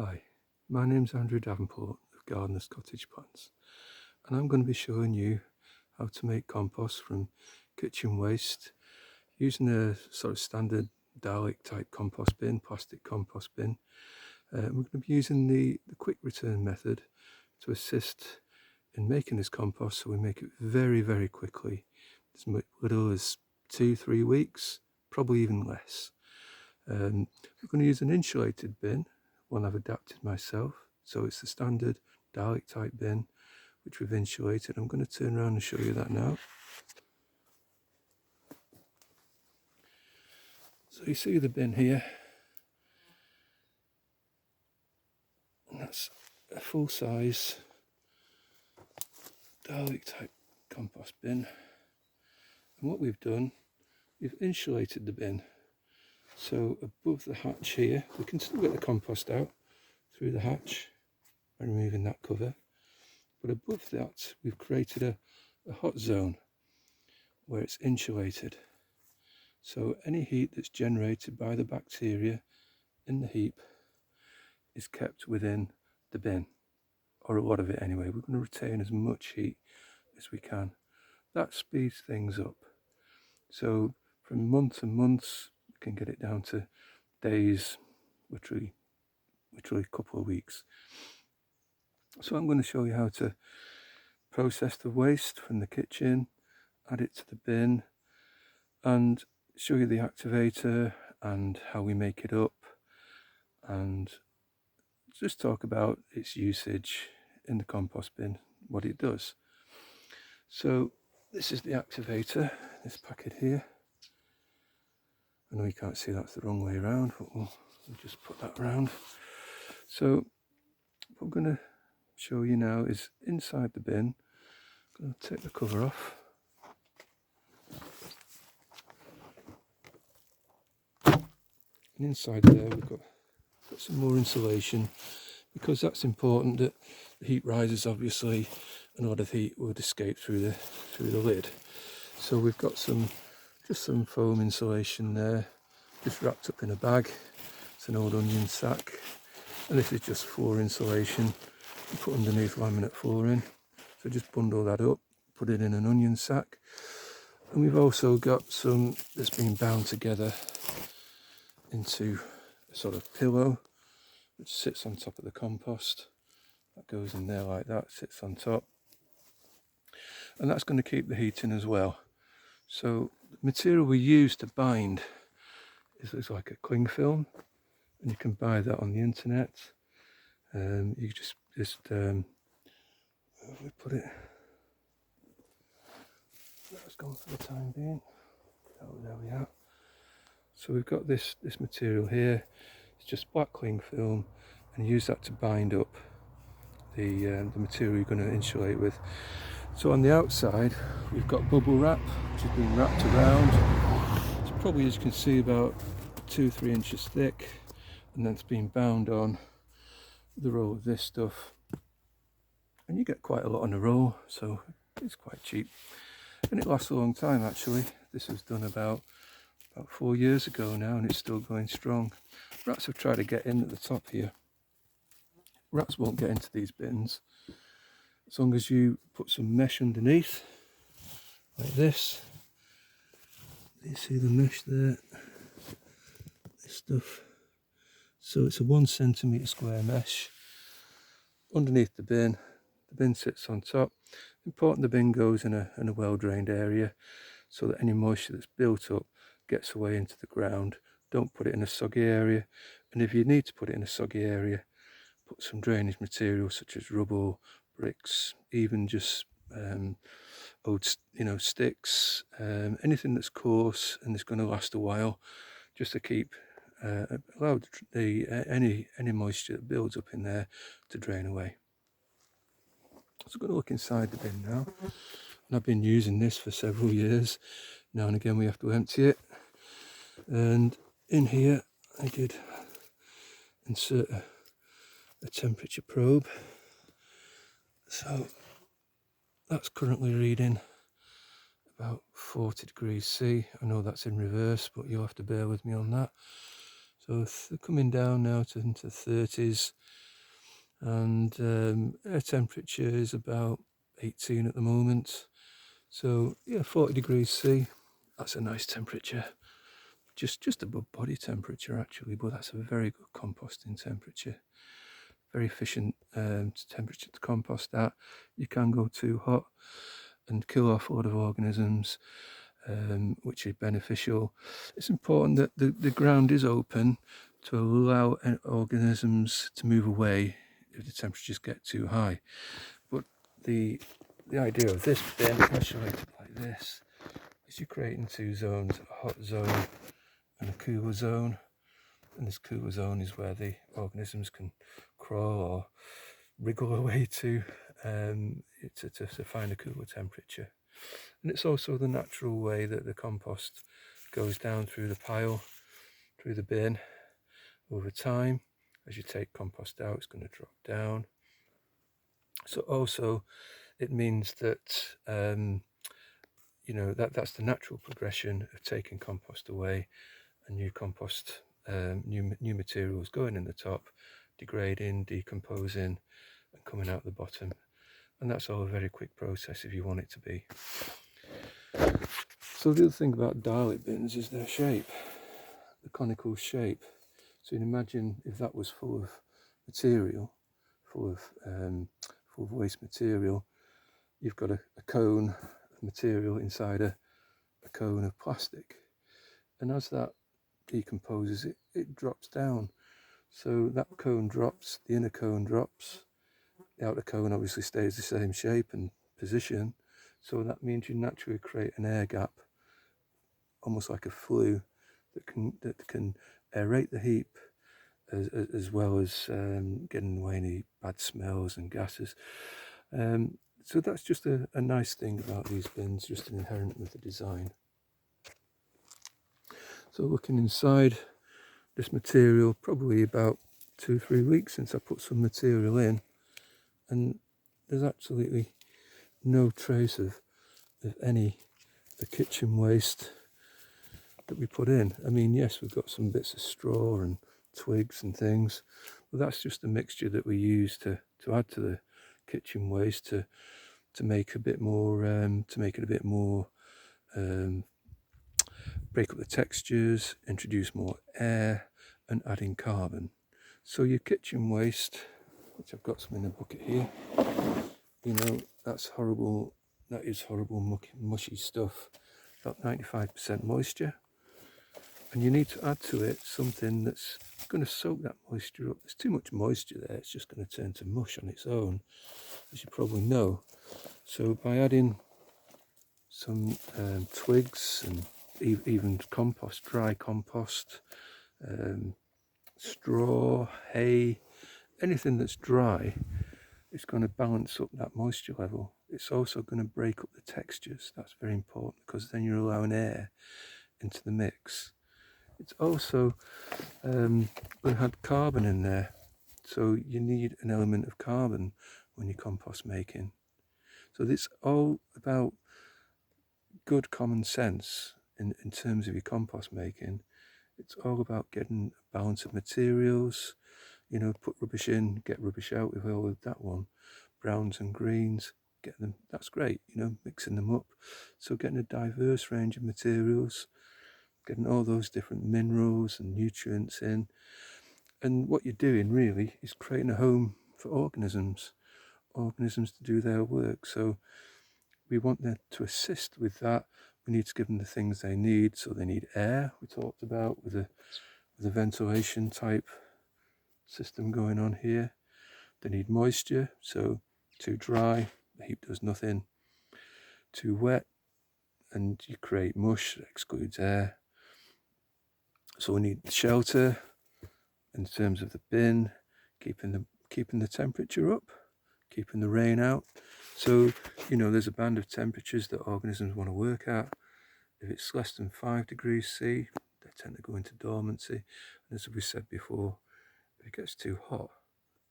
Hi, my name's Andrew Davenport of Gardener's Cottage Plants, and I'm going to be showing you how to make compost from kitchen waste using a sort of standard dalek type compost bin, plastic compost bin. We're going to be using the quick return method to assist in making this compost, so we make it very, very quickly, as little as 2-3 weeks, probably even less. We're going to use an insulated bin, one I've adapted myself, so it's the standard dalek type bin which we've insulated. I'm going to turn around and show you that now. So you see the bin here, and that's a full size dalek type compost bin. And what we've done, we've insulated the bin, so above the hatch here we can still get the compost out through the hatch by removing that cover, but above that we've created a hot zone where it's insulated, so any heat that's generated by the bacteria in the heap is kept within the bin, or a lot of it anyway. We're going to retain as much heat as we can. That speeds things up, so from months and months we can get it down to days, literally a couple of weeks. So I'm going to show you how to process the waste from the kitchen, add it to the bin, and show you the activator and how we make it up, and just talk about its usage in the compost bin, what it does. So this is the activator, this packet here. I know you can't see that's the wrong way around, but we'll just put that around. So what I'm going to show you now is inside the bin. I'm going to take the cover off. And inside there we've got some more insulation, because that's important that the heat rises obviously, and a lot of heat would escape through the lid. So we've got just some foam insulation there, just wrapped up in a bag. It's an old onion sack, and this is just floor insulation you put underneath laminate flooring. So just bundle that up, put it in an onion sack. And we've also got some that's been bound together into a sort of pillow which sits on top of the compost. That goes in there like that, sits on top, and that's going to keep the heat in as well. So the material we use to bind is like a cling film, and you can buy that on the internet. You just where have we put it? That's gone for the time being. Oh, there we are. So we've got this material here. It's just black cling film, and you use that to bind up the material you're going to insulate with. So on the outside we've got bubble wrap, which has been wrapped around. It's probably, as you can see, about 2-3 inches thick, and then it's been bound on with a roll of this stuff, and you get quite a lot on a roll, so it's quite cheap, and it lasts a long time actually. This was done about 4 years ago now, and it's still going strong. Rats have tried to get in at the top here. Rats won't get into these bins as long as you put some mesh underneath like this. You see the mesh there, this stuff. So it's a 1 centimetre square mesh underneath the bin. The bin sits on top. Important the bin goes in a well drained area, so that any moisture that's built up gets away into the ground. Don't put it in a soggy area, and if you need to put it in a soggy area, put some drainage material such as rubble, bricks, even just old sticks, anything that's coarse and is going to last a while, just to keep allow any moisture that builds up in there to drain away. So I'm going to look inside the bin now, and I've been using this for several years. Now and again we have to empty it, and in here I did insert a temperature probe. So that's currently reading about 40 degrees C. I know that's in reverse, but you'll have to bear with me on that. So So they're coming down now to into 30s, and air temperature is about 18 at the moment. So yeah, 40 degrees C, that's a nice temperature. Just above body temperature actually, but that's a very good composting temperature. Very efficient temperature to compost at. You can go too hot and kill off a lot of organisms, which is beneficial. It's important that the ground is open to allow organisms to move away if the temperatures get too high. But the idea of this bin, I'll show it like this, is you're creating two zones, a hot zone and a cooler zone. And this cooler zone is where the organisms can crawl or wriggle away to find a cooler temperature. And it's also the natural way that the compost goes down through the pile, through the bin. Over time, as you take compost out, it's going to drop down. So also it means that that's the natural progression of taking compost away and new compost, new materials going in the top, degrading, decomposing and coming out the bottom. And that's all a very quick process if you want it to be. So the other thing about dalek bins is their shape, the conical shape. So you can imagine if that was full of material, full of waste material, you've got a cone of material inside a cone of plastic. And as that decomposes, it drops down. So that cone drops, the inner cone drops, the outer cone obviously stays the same shape and position. So that means you naturally create an air gap, almost like a flue, that can aerate the heap as well as getting away any bad smells and gases. So that's just a nice thing about these bins, just an inherent with the design. So looking inside this material, probably about 2-3 weeks since I put some material in, and there's absolutely no trace of any the kitchen waste that we put in. I mean, yes, we've got some bits of straw and twigs and things, but that's just a mixture that we use to add to the kitchen waste to make a bit more break up the textures, introduce more air and add in carbon. So your kitchen waste, which I've got some in a bucket here, that's horrible. That is horrible mushy stuff, about 95% moisture, and you need to add to it something that's going to soak that moisture up. There's too much moisture there, it's just going to turn to mush on its own, as you probably know. So by adding some twigs and even compost, dry compost, straw, hay, anything that's dry, it's going to balance up that moisture level. It's also going to break up the textures. That's very important because then you're allowing air into the mix. It's also going to have carbon in there, so you need an element of carbon when you're compost making. So it's all about good common sense in terms of your compost making. It's all about getting a balance of materials, put rubbish in, get rubbish out with all of that one, browns and greens, get them, that's great, mixing them up. So getting a diverse range of materials, getting all those different minerals and nutrients in. And what you're doing really is creating a home for organisms to do their work. So we want them to assist with that. We need to give them the things they need. So they need air, we talked about, with a ventilation type system going on here. They need moisture, so too dry, the heap does nothing. Too wet, and you create mush that excludes air. So we need shelter in terms of the bin, keeping the temperature up, keeping the rain out. So there's a band of temperatures that organisms want to work at. If it's less than 5 degrees C, they tend to go into dormancy. And as we said before, if it gets too hot,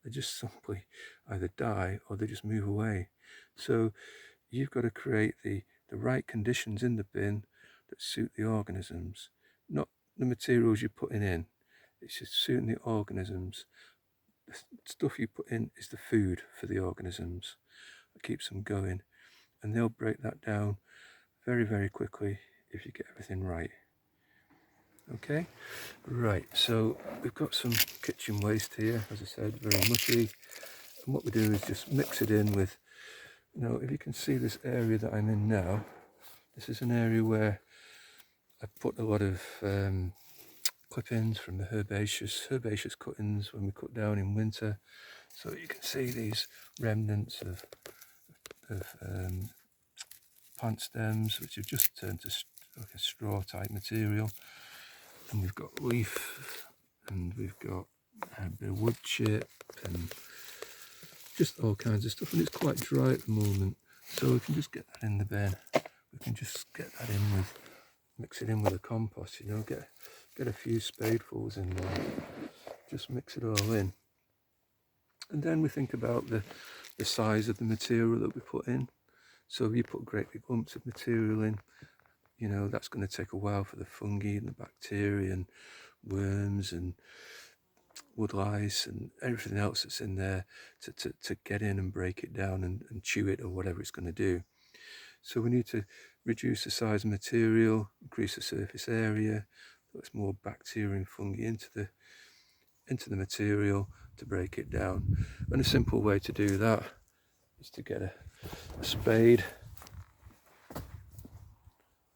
they just simply either die or they just move away. So you've got to create the right conditions in the bin that suit the organisms, not the materials you're putting in. It's just suiting the organisms. The stuff you put in is the food for the organisms. It keeps them going, and they'll break that down very, very quickly if you get everything right. Okay, right, so we've got some kitchen waste here, as I said, very mushy, and what we do is just mix it in with, if you can see this area that I'm in now, this is an area where I put a lot of clippings from the herbaceous cuttings when we cut down in winter. So you can see these remnants of plant stems which have just turned to like a straw type material, and we've got leaf, and we've got a bit of wood chip and just all kinds of stuff, and it's quite dry at the moment, so we can just get that in the bin. We can just get that in with, mix it in with the compost, get a few spadefuls in there, just mix it all in, and then we think about the size of the material that we put in. So if you put great big lumps of material in, that's going to take a while for the fungi and the bacteria and worms and wood lice and everything else that's in there to get in and break it down and chew it or whatever it's going to do. So we need to reduce the size of material, increase the surface area, put more bacteria and fungi into the material to break it down. And a simple way to do that is to get a spade,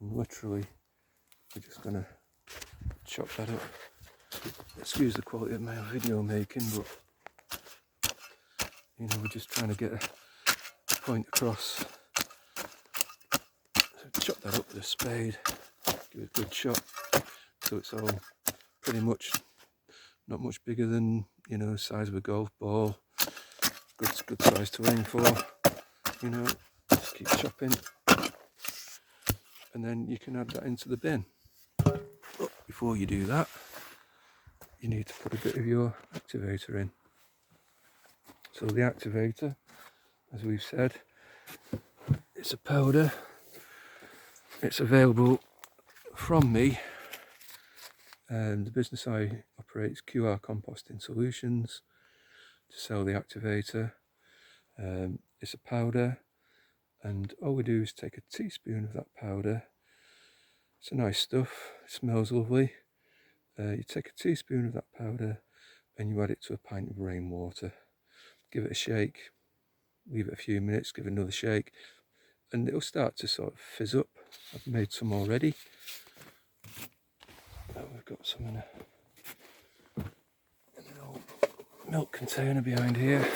and literally we're just going to chop that up. Excuse the quality of my video making, but we're just trying to get a point across. So chop that up with a spade, give it a good chop, so it's all pretty much not much bigger than the size of a golf ball. Good size to aim for. Just keep chopping, and then you can add that into the bin. But before you do that, you need to put a bit of your activator in. So the activator, as we've said, it's a powder. It's available from me, and the business I operate is QR Composting Solutions, to sell the activator. It's a powder, and all we do is take a teaspoon of that powder. It's a nice stuff, it smells lovely. You take a teaspoon of that powder and you add it to a pint of rainwater. Give it a shake, leave it a few minutes, give it another shake, and it'll start to sort of fizz up. I've made some already. We've got some in an old milk container behind here.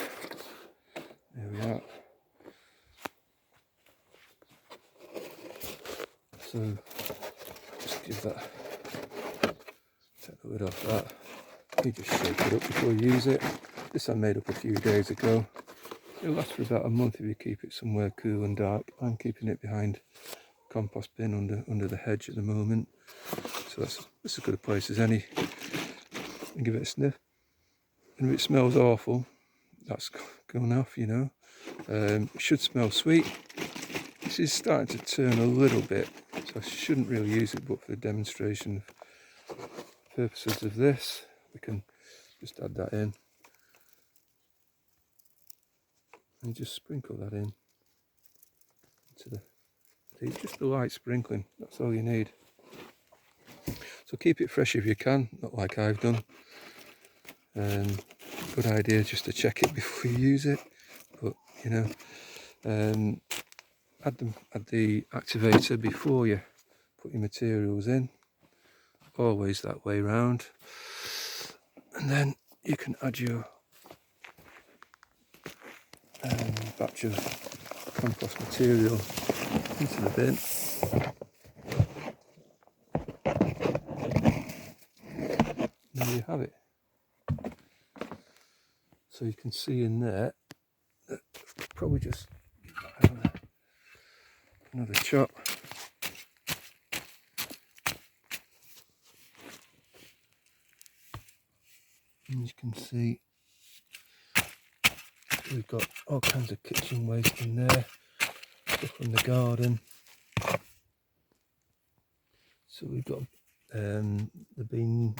There we are. So just give that, take the lid off that. You just shake it up before you use it. This I made up a few days ago. It'll last for about a month if you keep it somewhere cool and dark. I'm keeping it behind a compost bin under the hedge at the moment. So that's as good a place as any. And give it a sniff. And if it smells awful, that's gone off, It should smell sweet. This is starting to turn a little bit, so I shouldn't really use it, but for the demonstration purposes of this, we can just add that in. And just sprinkle that in into just a light sprinkling, that's all you need. So keep it fresh if you can, not like I've done. Good idea just to check it before you use it, but add the activator before you put your materials in, always that way round, and then you can add your batch of compost material into the bin. There you have it. So you can see in there that probably just another chop. And you can see we've got all kinds of kitchen waste in there, stuff from the garden. So we've got the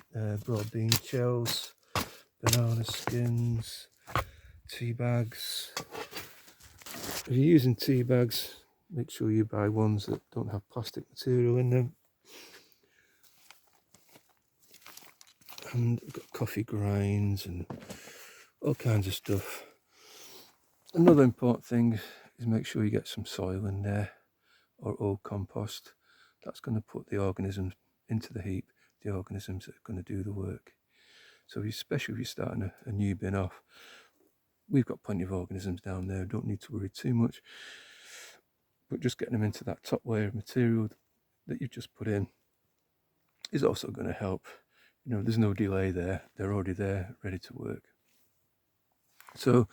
broad bean shells, banana skins, tea bags. If you're using tea bags, make sure you buy ones that don't have plastic material in them. And we've got coffee grinds and all kinds of stuff. Another important thing is make sure you get some soil in there, or old compost. That's going to put the organisms into the heap, the organisms that are going to do the work. So especially if you're starting a new bin off, we've got plenty of organisms down there, don't need to worry too much. But just getting them into that top layer of material that you've just put in is also going to help. You know, there's no delay there, they're already there, ready to work. So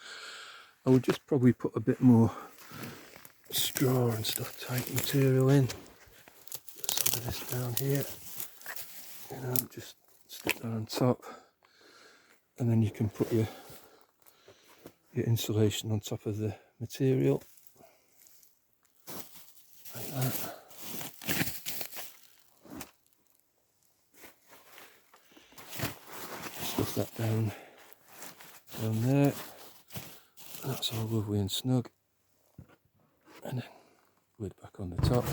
I would just probably put a bit more straw and stuff type material in. Put some of this down here, you know, just stick that on top, and then you can put your insulation on top of the material like that. Stuff that down there. That's all lovely and snug, and then lid back on the top.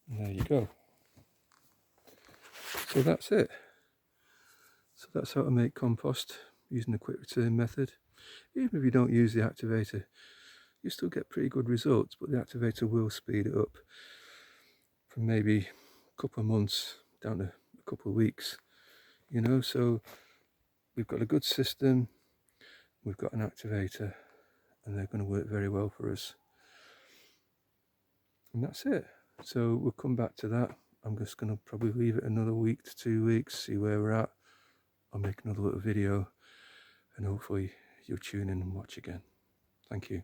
And there you go. So that's it. So that's how to make compost using the quick return method. Even if you don't use the activator, you still get pretty good results, but the activator will speed it up from maybe a couple of months down to a couple of weeks, you know. So we've got a good system, we've got an activator, and they're going to work very well for us. And that's it. So we'll come back to that. I'm just going to probably leave it another week to 2 weeks, see where we're at. I'll make another little video, and hopefully you'll tune in and watch again. Thank you.